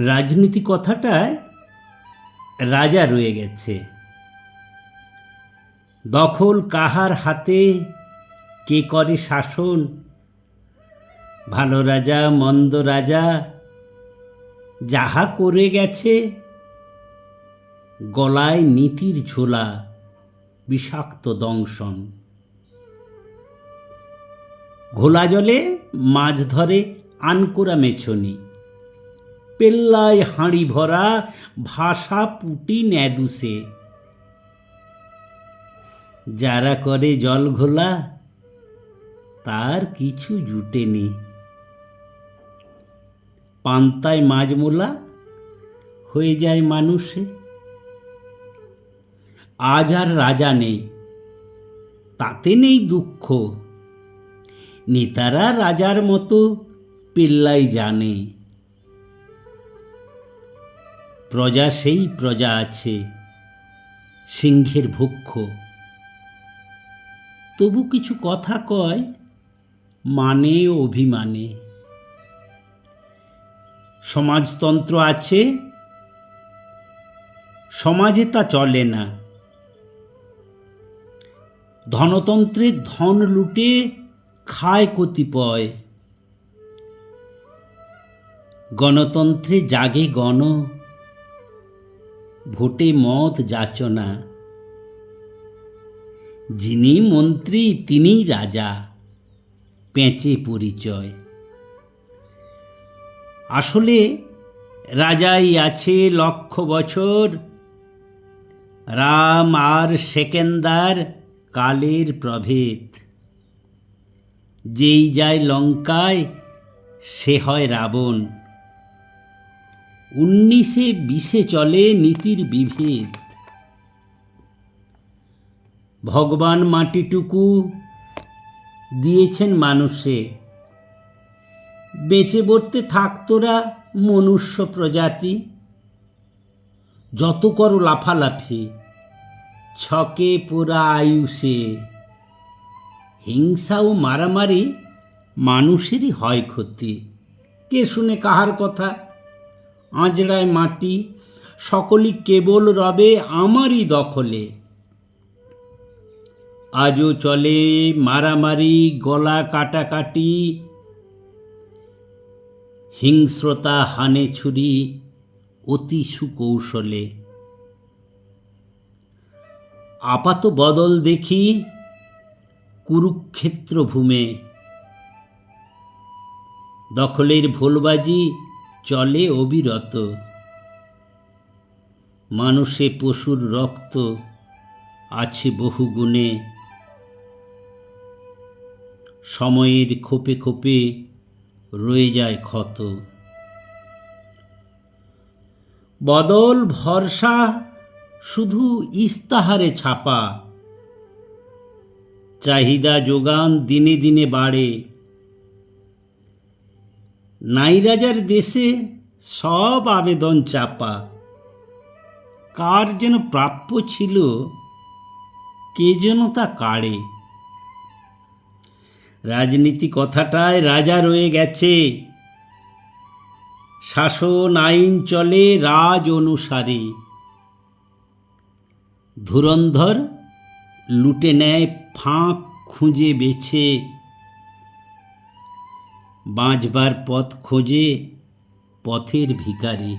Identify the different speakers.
Speaker 1: রাজনীতি কথাটায় রাজা রয়ে গেছে। দখল কাহার হাতে, কে করে শাসন, ভালো রাজা মন্দ রাজা যাহা করে গেছে, গলায় নীতির ঝোলা, বিষাক্ত দংশন। ঘোলা জলে মাছ ধরে আনকোরা মেছনি, পেল্লায় হাঁড়ি ভরা ভাষা পুটি নেদুসে। যারা করে জল ঘোলা, তার কিছু জুটেনি। পান্তায় মাছ মোলা হয়ে যায় মানুষে। আজ আর রাজা নেই, তাতে নেই দুঃখ। নেতারা রাজার মতো পেল্লাই জানে। প্রজা সেই প্রজা আছে, সিংহের ভক্ষ। তবু কিছু কথা কয় মানে অভিমানে। সমাজতন্ত্র আছে, সমাজে তা চলে না। ধনতন্ত্রের ধন লুটে খায় কতিপয়। গণতন্ত্রে জাগে গণ, ভোটে মত যাচনা। যিনি মন্ত্রী তিনিই রাজা, পেঁচে পরিচয়। আসলে রাজাই আছে লক্ষ বছর, রাম আর সেকেন্দার কালের প্রভেদ। যেই যায় লঙ্কায় সে হয় রাবণ, 19-20 চলে নীতির বিভেদ। ভগবান মাটিটুকু দিয়েছেন মানুষে, বেঁচে বর্তে থাকতোরা মনুষ্য প্রজাতি। যত করো লাফালাফি, ছকে পোড়া আয়ুষে। হিংসা ও মারামারি মানুষেরই হয় ক্ষতি। কে শুনে কাহার কথা? আঁচড়ায় মাটি, সকলই কেবল রবে আমারই দখলে। আজও চলে মারামারি, গলা কাটাকাটি, হিংস্রতা হানে ছুরি অতি সুকৌশলে। আপাত বদল দেখি কুরুক্ষেত্র ভূমে। দখলের ভোলবাজি চলে অবিরত। মানুষে পশুর রক্ত আছে বহু গুণে। সময়ের খোপে খোপে রয়ে যায় ক্ষত। বদল ভরসা শুধু ইস্তাহারে ছাপা। চাহিদা যোগান দিনে দিনে বাড়ে। নাই রাজার দেশে সব আবেদন চাপা। কার যেন প্রাপ্য ছিল, কে যেন তা কাড়ে। রাজনীতি কথাটায় রাজা রয়ে গেছে। শাসন আইন চলে রাজ অনুসারে। ধুরন্ধর লুটে নেয় ফাঁক খুঁজে বেছে। বাঁচবার পথ খোঁজে পথের ভিখারি।